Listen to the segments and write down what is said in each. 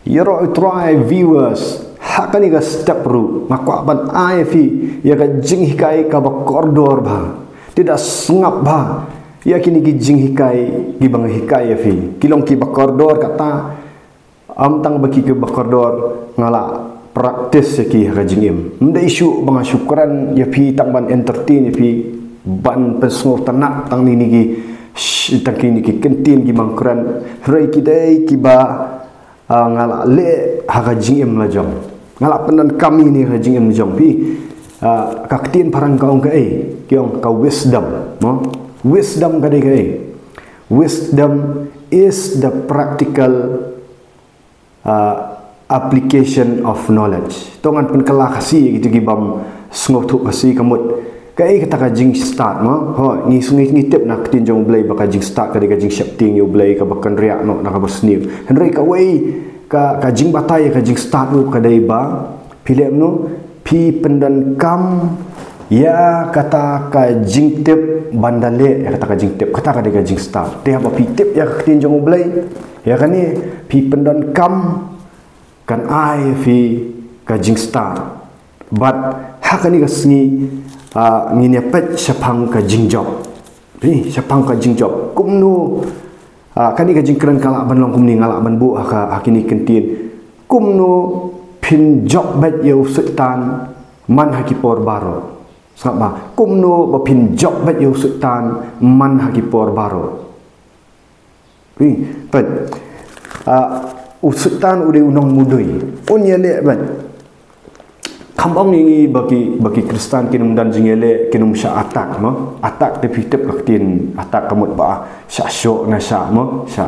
Yoro utrai viewers hakani ga step ru makwa ban IFI ya ga jing hikai ka ba koridor ba tidak sengap ba ya kini gi jing hikai gi bang hikai fi kilong ki ba koridor kata am tang baki ke ba koridor ngala praktis ki ga jing im mda isu bang syukran ya fi tang ban entertain ya fi ban pesngo tanak tang ni gi tang kini ki kentin gi bang kran rei ki dai ki ba ngala le ha jing im la jong ngala penan kami ni ha jing im jong pi ka ketien parang kaung ka kiong ka wisdom no wisdom ka dei wisdom is the practical application of knowledge tongan pen kala kasi gitu gibam sngotu kasi kamut kai kata ka jing start no ho ni sungi ni tip nak tin jong blai baka jing start ka jing shapting you blai ka bakan riak no nak bosnip henry ka wei ka jing batai ka jing start no ka dai ba pilem no pi pendan kam ya kata ka jing tip bandale ya kata ka jing tip kata ka dai jing start dia ba pi tip ya ka tin jong blai ya kan ni pi pendan kam kan ai fi ka jing start but hakani ka sngi ngini pet sapang ka jingjob ni sapang ka jingjob kumnu kani ka jingkran kala ban long kumni ngala ban bu hakini kentin kumnu pin job bet yo sultan man haki por baro sabba kumnu ba pin job bet yo sultan man haki por baro ni pet sultan ude unong mudui unyele bet kampung ni bagi Kristen kinum dan jingele kinum sya atak mo atak de pitep kaktin atak kamut ba sya syok na sya mo sya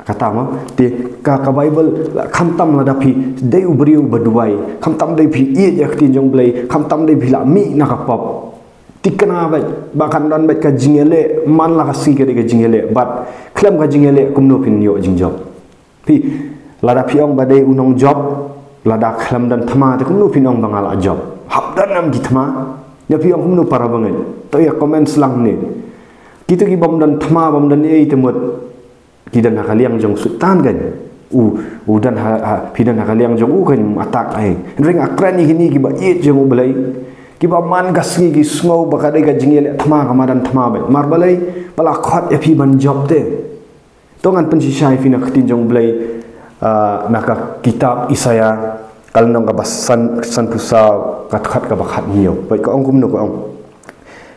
kata mo ti ka Bible khamtam la dapi dei ubriu baduai khamtam dei pi ie yaktin jong blai khamtam dei bila mi na ka pop tikna ba kan dan ka jingele man la kasi ka jingele bat klam ka jingele kumno pin yo jingjob pi la dapi ong badai unong job lada khalam dan thama te kumnu pinong bangala job habdan nam ki thama ya piong kumnu para bangai to ya comment selang ni kita ki bom dan thama bom dan ei temut ki dan hakaliang jong sultan kan dan pidan hakaliang jong kan atak ai ring akrani hini ki ba ye jong belai ki ba man gasngi ki sngo ba kadai ga jingele thama kamadan thama ba mar balai bala khot ya pi ban job te tongan pen si shai fina khatin jong belai naka kitab Isaya kalau nong kabasan san pusau kat kabakat niyo baik ko ongkum no ko ong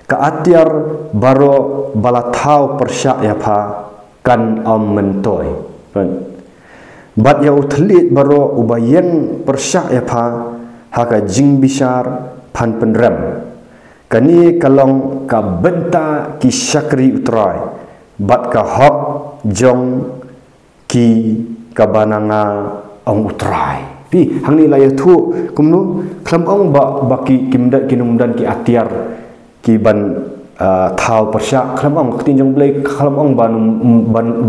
ka atiar baro balatau persyak ya pa kan mentoy bat ya uthlit baro ubayen persyak ya pa haka jing bisar pan penrem kani kalong ka benta ki syakri utrai bat ka hok jong ki kabananga ong utrai pi hang ni laya thu kumnu klam ong baki kimdat kinumdan ki atiar ki ban thau persya klam ong tinjong blai klam ong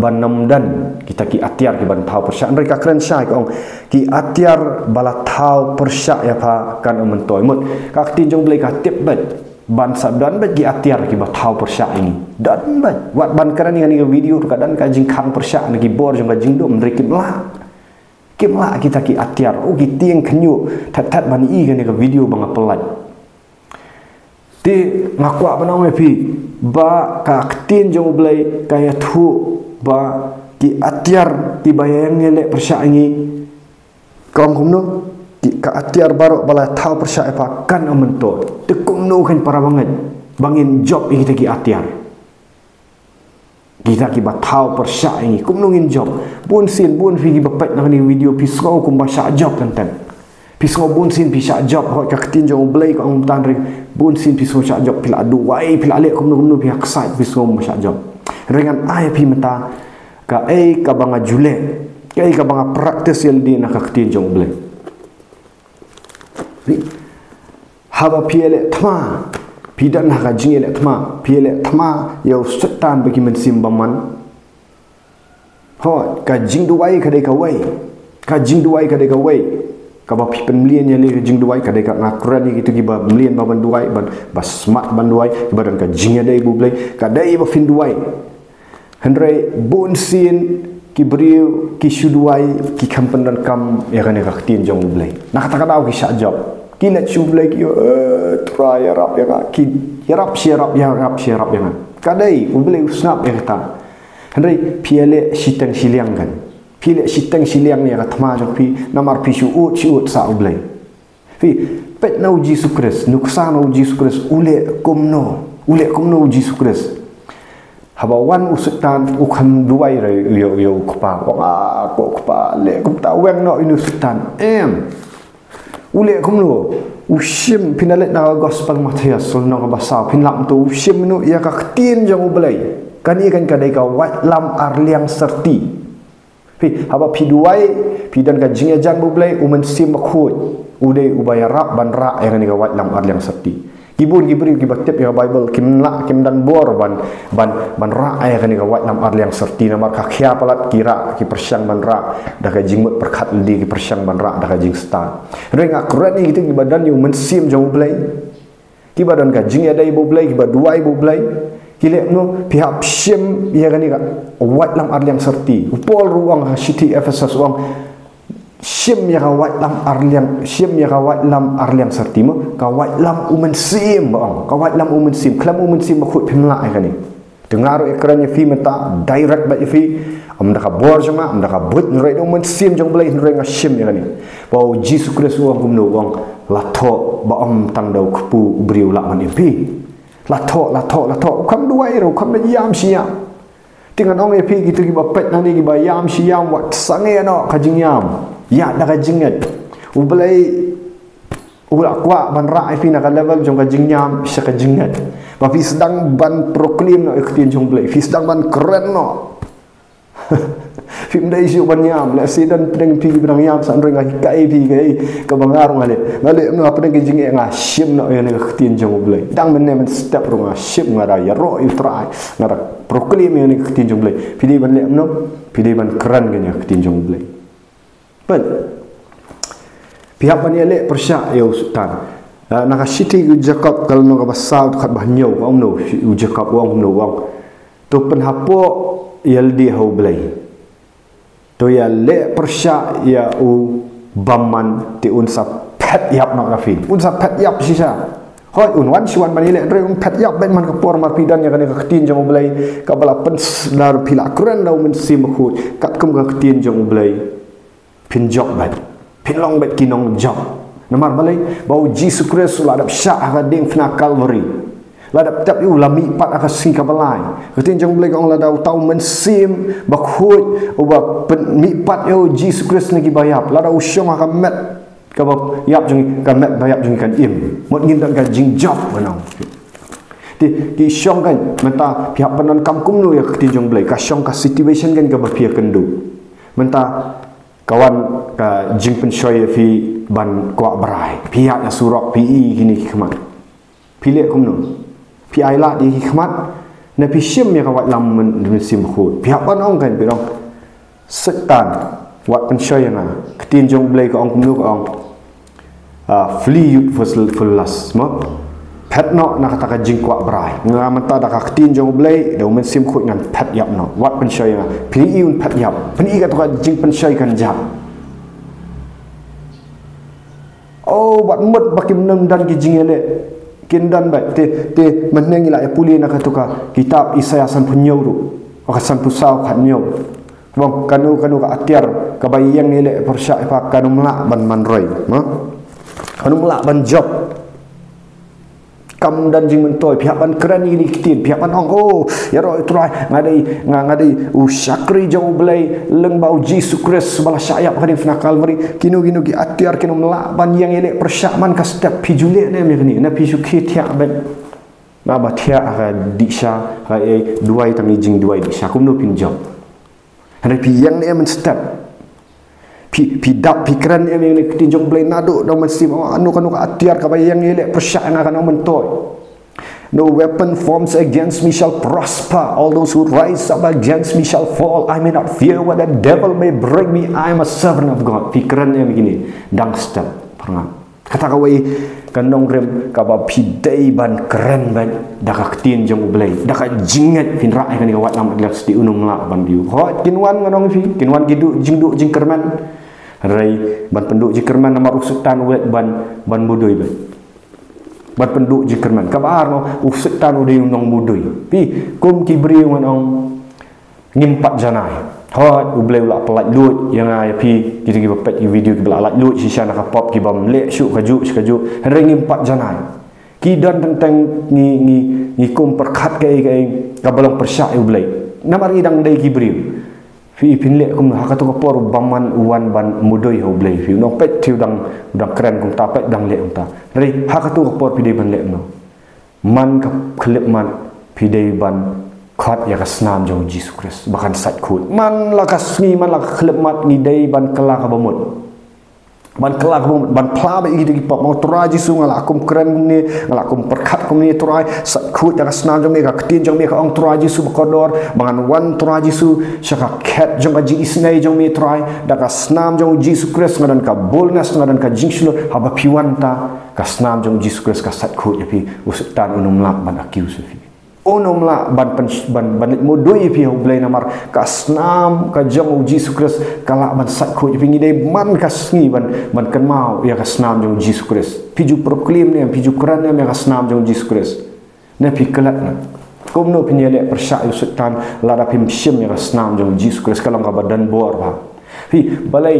banam dan kita ki atiar ki ban thau persya mereka keren syai ong ki atiar bala thau persya ya pa kan mentoy mut ka tinjong blai ka tip bat ban sabdan bat ki atiar ki ba thau persya ini dan bat wat ban keren ni video kadang ka jingkhang persya ni bor jong ka jingdo mrikit lah kita ki atiar ki tieng khnyu that ban i kan ka video bang apelai ti ngakwa banau me pi ba ka ktin jong blai kaya thu ba ki atiar ti bayang ngele persya ini kong kumno ki ka atiar baro bala thau persya apa kan amento te kumno kan para banget bangin job kita ki atiar kita ki batau persya ini kumnungin job bun sin bun fi bapet nak ni video pisau kum basya job kan pisau bun sin pisya job hot ka ketin jong blai ka ong tan ring bun sin pisau sya job pila adu wai pila lek kumnu pihak site pisau basya job ringan ai pi mata ka ka banga jule ka banga praktis yel di nak ka ketin jong blai haba piele thma pidan haka jingele thma piele thma yo setan bagi mensim baman ho ka jing duai ka dei ka wai ka jing duai ka dei ka wai ka ba pipen mlien ye le jing duai ka dei ka ngakran ni gitu ki ba mlien ba ban duai ban ba smart ban duai ki badan ka jing dei bu blai ka dei ba fin duai hendrai bun sin ki beriu ki syuduai ki kampen dan kam ya kan ka tin jong blai nak kata ki syak job ki let chu blai ki try ya rap ya ki ya rap syarap ya kadai blai usnap ya kata hendai piale sitang siliang kan piale sitang siliang ni kata ma jong pi namar pi syuut sa blai fi pet na uji sukres nuksa na uji sukres ule komno uji sukres habawan usutan ukam duai re yo kpa ko kpa le ko ta weng no inu sutan ule komno usim pinalet na gospel Matius sul no basa pinlam tu usim no ya ka tin jong belai kan ikan kadai ka wat lam arliang serti pi haba pi duai pi dan ka jingya jan belai umen sim khut udai ubaya rap ban ra yang ni ka wat lam arliang serti Kibun kibri kibatip ya Bible kimla kim dan bor ban ra ay kani ka wat lam arliang serti namar ka khia palat kira ki persyang ban ra da ka jingmut perkhat li ki persyang ban ra da ka jing sta reng akurat ni gitu ki badan yu mensim jauh blai ki badan ka jing ya dai bo blai ki ba duai bo blai ki le no pihak sim ya kani ka wat lam arliang serti pol ruang city Ephesus uang sim ya kawat lam arliang serti mo kawat lam umen sim bang kawat lam umen sim klam umen sim khut pimla ai kani dengar ekrannya fi meta direct ba fi amda ka bor jama amda ka but nrai umen sim jong blai nrai nga sim ya kani bau Jesus Kristus wang kumno wang latho ba om tang dau kpu briu la man fi latho kam duai ro kam yam sia tingan ong fi gitu ki ba pet nani ki ba yam siam wat sange no kajing yam ya dah kajingat ublai ulak kwa ban ra fi nak level jong kajingnya bisa kajingat tapi sedang ban proklim no iktin jong blai fi sedang ban keren no fi mdai ju ban yam la sidan pedeng pi bidang yam san ring kai pi kai ka bangar ngale no apa deng kajing nga sim no ya nak iktin jong blai dang men step ro nga sim ngara ya ro try ngara proklim ya nak iktin jong blai pi ban le no pi ban keren ganya iktin jong blai pihak paniale persyak ya sultan nak city Jacob kalau nak basal kat bahnyau kau no Jacob wang no wang tu penhapo yal di hau belai tu ya le persyak ya u baman ti unsa pet yap nak rafi unsa pet yap sisa hoi unwan siwan paniale re un pet yap ben man kapor marpidan ya kan ka ketin jong belai ka bala penslar pila keren dah men sim khut kat kum ka ketin jong belai pin job bat pin long bat kinong job namar balai bau Jesus Kristus ladap syak ka ding fna Calvary ladap tap yu lami pat aka sing ka balai ketin jong blai ong ladau tau mensim bakhut uba mi pat yu Jesus Kristus nagi bayap ladau syong aka met ka ba yap jong ka met bayap jong kan im mot ngin dan ka jing job manau di syong kan menta pihak penan kamkum nu ya ketin jong blai ka syong ka situation kan ka ba pihak kendu menta kawan ka jing pensoi fi ban kwa berai pihak ya surok pi gini hikmat pilih kumno pi aila di hikmat na pi sim ya kawat lam men sim khut pihak pan ong kan pirong setan wat pensoi na ketin jong blai ka ong kumno ka ong flee youth full las mo pet no na kata ka jing kwa berai ngamata da ka ketin jong blai da men sim khut ngan pet yap no wat pensoi na pi iun pet yap pen i ka to ka jing pensoi kan jap oh buat mut bakim nang dan ki jingele kindan ba te meneng ila puli nak katuka kitab Isaya san punyau ru akasan pusau kan nyau bang kanu ka atiar ka bayang nile persya pa kanu melak ban manroi no kanu melak ban job kam dan jing mentoi pihak ban keren ini kitin pihak ban oh ya ro try ngadai syakri jauh belai leng bau Jesus Kristus bala syayap kan fna Calvary kinu ki atiar kinu melak ban yang elek persyaman ka step pijule ne ni na pisu khitia ben na ba thia ka disha ka duai tangi jing duai disha kumno pin job ada pi yang ne men step pi dap pikiran yang ni ketinjong belai nado dah mesti anu ka atiar ka bayang elek persyak yang akan mentoi no weapon forms against me shall prosper all those who rise up against me shall fall I may not fear what the devil may bring me I am a servant of God pikiran yang begini dang step pernah kata kawai kanong rem kaba pidai ban keren ban dak tin jong ublai dak jingat pin ra kan kawat lam dak sti unum la ban diu ho kinwan nganong fi kinwan gidu jingdu jingkerman rai ban penduk jingkerman nama usutan wet ban budoi ban penduk jingkerman kabar no usutan udai unong budoi pi kum kibri nganong ngimpat janai hot ublay ula pelat lut yang ai pi kita gi pepet video ki pelat lut sisa nak pop ki bam lek syuk kaju ring 4 janai ki dan tentang ni kum perkat kai kabalang persyak ublay namar idang dai ki bri fi pin lek kum ha katu por baman uan ban mudoi ublay fi no pet tiu dang keren kum ta pet dang lek kum ta ri ha katu por pi dei ban lek no man ka klip man pi dei ban khat ya kasnam jong Jesus Christ bahkan sat khut man la kasni man la khlemat ni dei ban kala ka bamut ban pla ba igi pop mau tura Jesus ngala akum keren ni ngala akum perkhat kum ni tura sat khut ya kasnam jong me ka tin jong me ka ong tura Jesus kodor bangan wan tura Jesus syaka khat jong ka ji isnai jong me tura da kasnam jong Jesus Christ ngadan ka boldness ngadan ka jingshlo haba piwanta kasnam jong Jesus Christ ka sat khut ya pi usutan unum lak ban akiu sufi onom la ban modoi pi ublay namar kasnam ka jong Jesus Christ kala ban sat khut pi ngidai man kasngi ban kan mau ya kasnam jong Jesus Christ piju proclaim ne piju quran ne kasnam jong Jesus Christ ne pi kelat na kom no pi nyele persya usutan la da pim shim ya kasnam jong Jesus Christ kalang ka badan bor ba pi balai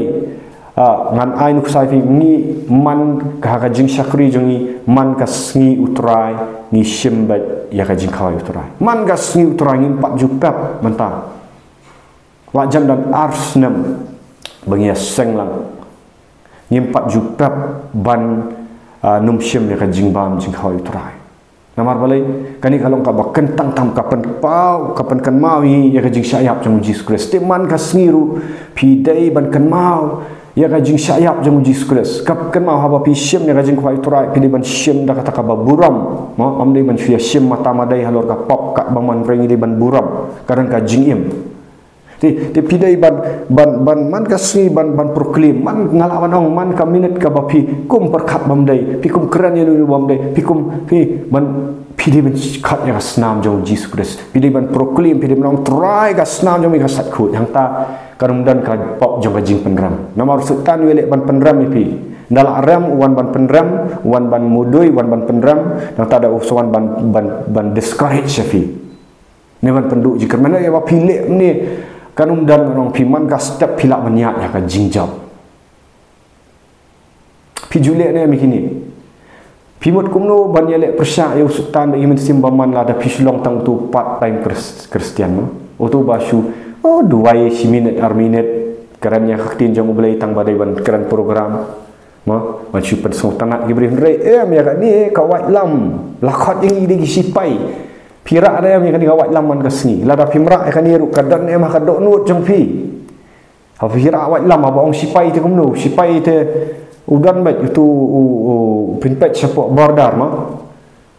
ngan ai nuk sai fi ni man ka jing syakri jongi man kasngi utrai ni shimbat ya ka jing khawai utrai man kasngi utrai ngin 4 jupap mentang wajan dan arsnam bangia senglang ngin 4 jupap ban num shim ya ka jing bam jing khawai utrai namar balai kani kalong ka bakentang tam kapan pau kapan kan mau ya ka jing syayap jong Jesus Christ man kasngi ru pidai ban kan mau ya kajing syayap jeng Jesus Christ kap kan mau haba pi syem ya kajing khwai turai pi ban syem da kata ka buram ma am dei ban fia syem mata madai halor ka pop kat baman rengi dei ban buram kadang kajing im ti pi dei ban man kasni ban proclaim man ngalawan ong man ka minute ka ba pi kum perkat bam dei pi kum keren ya lu bam dei pi kum pi ban pi dei ban kat ya snam jong Jesus Christ pi dei ban proclaim pi dei ban try ka snam jong mi ka sat khut yang ta karumdan ka pop jong ka jing penram namar sultan welek ban penram pi ndala ram wan ban penram wan ban mudoi wan ban penram yang ta ada usuan ban discourage fi ne ban penduk jikar mana ya ba pilek ni kanumdan orang piman ka step pilak banyak ya ka jingjab pi julek ne mikini pimut kumno ban yelek persya ya sultan bagi mensim baman la da pislong tang tu part time Kristian oto basu oh 2 minit arminit kerannya haktin jong belai tang badai ban keran program ma ban super so tanat gibri rei ya ka ni ka wat lam lakhat yang ide sipai pira ada yang kan ka wat lam man kasni la da pimra kan ni ru kadan em ka dok nut jong pi ha pira wat lam ba ong sipai te kumno sipai te udan bat itu pinpet sapok bordar ma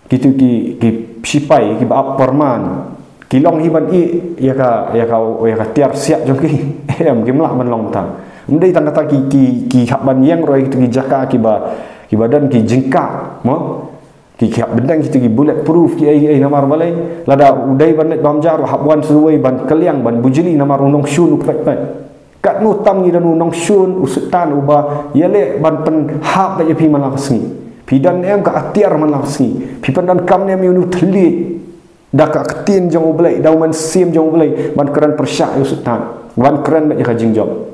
gitu ki sipai ki ba perman kilong hiban ya ka tiar siap jong ki em kimlah ban long ta mendai tang kata ki hak ban yang roi ki jaka ki badan ki jingka mo ki hak bendang ki bullet proof ki ai namar balai lada udai ban bam jaru hak wan suwei ban keliang ban bujili namar unong syun pet kat nu tam ni dan unong syun usutan uba yale ban pen hak da pi man laksni pidan em ka atiar man laksni pi pandan kam ne mi unu thli dak ketin jong ublai dauman sim jong ublai ban keren persyak usutan ban keren ba ka jingjob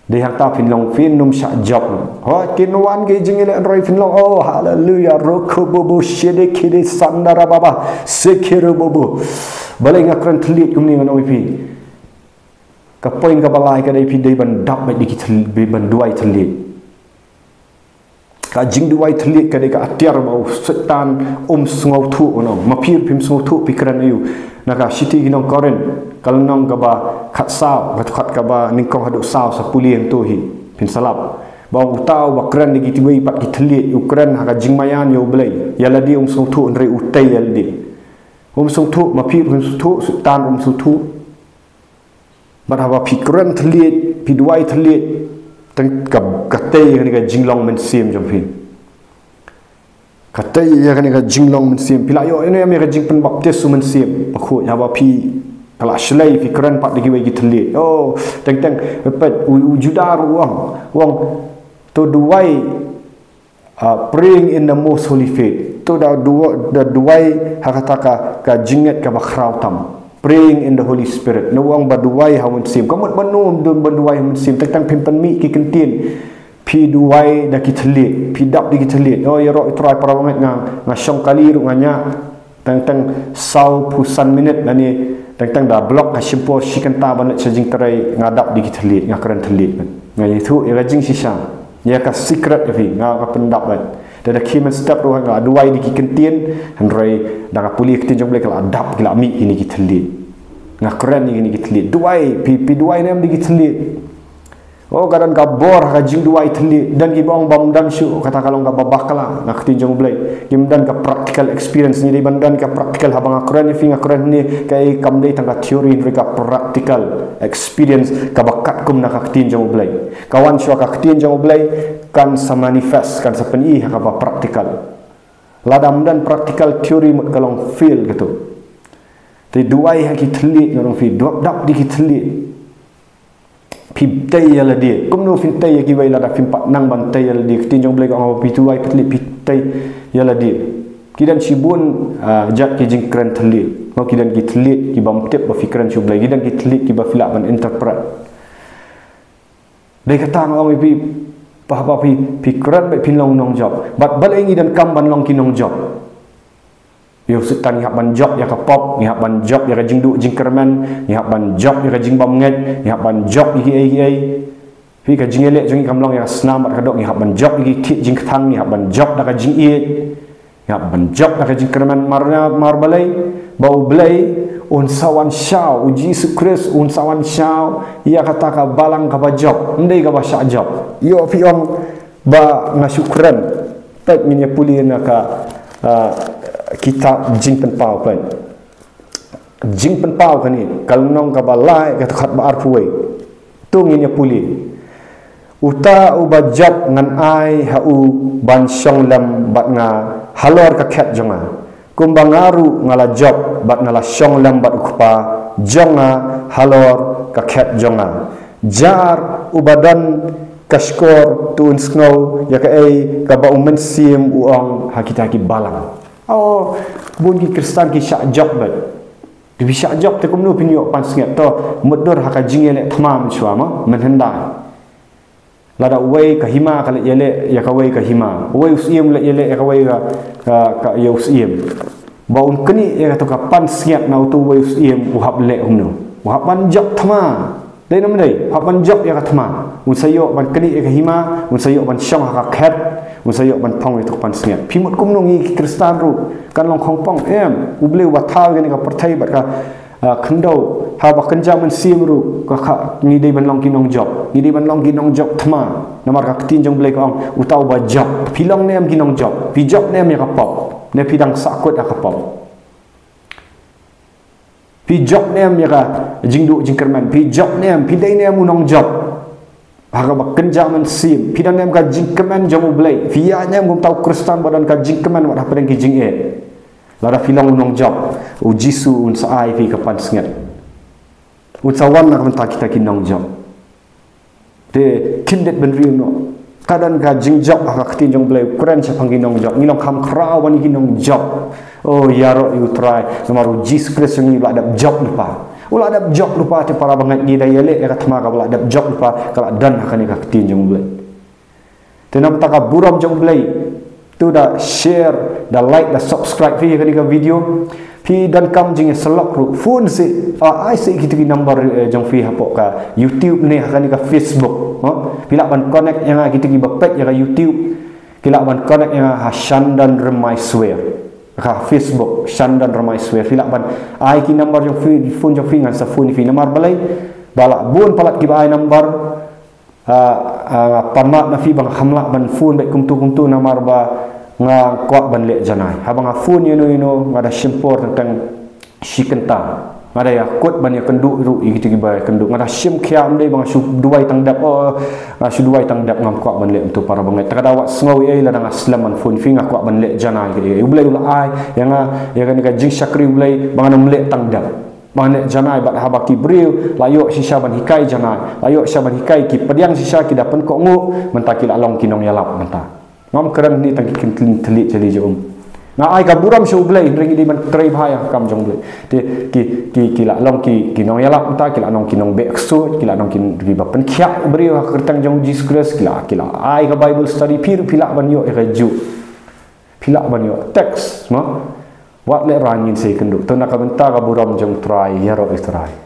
de hak ta fin long fin num syak job ho kinwan ge jingile roi fin long oh haleluya rokobobo shede kide sandara baba sekiro bobo balai ngakran thlit kumni ngan oipi ka poin ka balai ka dei pi dei ban dap ba dikit ban duai thlit ka jing duai thlit ka dei ka atiar bau setan sngau thu ono mapir pim sngau thu pikran ayu naka city ginong koren kalau nong ka ba khat sao khat ka ba ningkong hadu sao sa pulien tu hi pin salap bau utau bakran ni gitu bai pat thlit ukran ha jing mayan yo blai yala di sngau thu nrei utai yal di sngau thu mapir pim thu setan sngau thu barhawa pikran thlit pi duai thlit tang ka kata yang ni jinglong mensim jompi kata yang ni jinglong mensim pila yo ini yang jing pen baptis mensim aku ya ba pi kalau selai fikiran pak digi bagi telit oh teng dapat wujudar wang to duai praying in the most holy faith to da duai hakataka ka jinget ka bakrau tam praying in the Holy Spirit. Nawang baduai hamun sim. Kamu banu dun baduai hamun sim. Tentang pimpan mi ki kentin. Pi duai dah kitlit. Pi dap di kitlit. Oh ya roh try para banget nga syong kali ru nganya. Tentang sau pusan minit nani tentang dah blok hasimpo sikenta banat sajing terai ngadap di kitlit nga keren telit kan. Nga itu ya jing sisa. Ya ka secret fi nga ka pendap kan. Dan kimen step roh nga duai di kentin handrai dah puli kentin jong boleh kalau adap gila mi ini kitlit. Nga keren ni kitlit duai pi duai nem di kitlit oh kadang gabor ka jing duai tlit dan gibong bam dan syu kata kalau ga babakala nak tinjong blai gimdan ka practical experience ni bandan ka practical habang keren ni finga keren ni kai kamdei tangka theory mereka practical experience ka bakat kum nak tinjong blai kawan syu ka tinjong blai kan sa manifest kan sa peni ka ba practical ladam dan practical theory mat kalong feel gitu. Tapi duai haki telit orang fi dap di telit pi tai ala dia kum no fi tai ki wai la da fi pat nang ban tai ala dia tinjong blai ko pi tuai telit pi tai ala dia kidan sibun jat ki jing keren telit mau kidan ki telit ki bam tep ba fikiran su blai kidan ki telit ki ba filak ban interpret dai kata ngau pi pa pi keren ba pin long nong job bat balai ngi dan kam ban long ki nong job yo setan ngap ban job ya ka pop ngap ban job ya ka jing du jing kerman ngap ban job ya ka jing bam nget ngap ban job ai fi ka jing elek jing kamlong ya snam ka dok ngap ban job gi ti jing thang ngap ban job da ka jing it ngap ban job da ka jing kerman mar balai bau blai un sawan syau uji sukres un sawan syau ia kata ka balang ka ba job ndai ka ba syak job yo fi ong ba ngasyukran tek minya pulina ka kitab jing penpau kan jing penpau kan ni kalau nong ka balai ka khat ba arfuai tu nginya puli uta ubajab ngan ai hau ban syong lam bat nga halor ka khat jonga kumbangaru ngala job bat ngala syong lam bat ukpa jonga halor ka khat jonga jar ubadan kashkor tun snow ya ka ai ka ba umen sim uang hakita ki balang oh bun ki kristan ki syak job bat di syak job te kumnu pinyo pan snget to mudur haka jingele thamam chuama menhendai lada wei ka hima kala yele ya ka wei ka hima wei usiem la yele ya ka wei ka ya usiem ba un keni ya to ka pan snget na tu wei usiem uhab le humno uhab ban job thama dai nam dai hab ban job ya ka thama un sayo ban keni ya ka hima un sayo ban syong haka khat musayok ban pong itu pan snget pimut kumnung ngi kristan ru kan long khong pong uble wa thau gani ka perthai bat ka khndo ha ba kanja man sim ru ka ngi dei ban long ki nong job ngi dei ban long ki nong job thma namar ka tin jong ble ka ong utau ba job pilong nem ki nong job pi job nem ya ka pop ne pidang sakut ka pop pi job nem ya ka jingdu jingkerman pi job nem pi dei nem nong job Haga bekerja mensim, pidan nem ka jingkeman jamu belai. Via nem gum tahu Kristen badan ka jingkeman wat apa dengan jing e. Lara filang unong job, ujisu un saai fi kapan snget. Un sawan nak mentak kita kinong job. De kindet ben riu no. Kadan ka jing job haka ketin jong belai keren sapang kinong job. Nginong kam krau wani kinong job. Oh yaro you try. Nomor ujis Kristen ni ada job lupa. Ulah ada job lupa te para bangat ni daya le ya katma ka ulah ada job lupa kala dan akan ka ketin jong blai tenam ta ka buram jong blai tu da share da like da subscribe fi ka video pi dan kam jing selok ru phone se ai se kita ki number jong fi hapok ka YouTube ni akan ka Facebook pila ban connect yang kita ki bapek ya ka YouTube kila ban connect yang Hasan dan Remai Swear ka Facebook Shandan Ramai Swear filak ban ai ki number jong phone jong fingan sa phone fi nomor balai balak bun palat ki ai number pamat na fi bang hamla ban phone baik kumtu nomor ba nga kwak ban le janai habang phone you know ngada simpor tentang sikenta ngada ya kot ban ya kenduk ru gitu gibai kenduk ngada sim kiam dei bang su duai tangdap su duai tangdap ngam kwa ban le tu para bangai takada wa sngau ai la dang aslam man fun finga kwa ban le jana ge ulai ulai yang ya kan ka jing sakri ulai bang nam le tangdap bang le jana bat habaki briu layo sisa ban hikai jana layo sisa ban hikai ki pediang sisa ki dapan ko ngu mentakil along kinong yalap menta ngam keren ni tangki kin telit jeli jom na ai ka buram shu blai ring di man trei bhaya kam jong blai te ki la long ki nong yalap ta ki la nong ki nong be aksu ki la nong ki ri ba pen khyak bri ha kertang jong Jesus Christ ki la ai ka Bible study pir pila ban yo e ju pila ban yo text ma wat le rangin sei kendu to na ka benta ka buram jong try ya ro try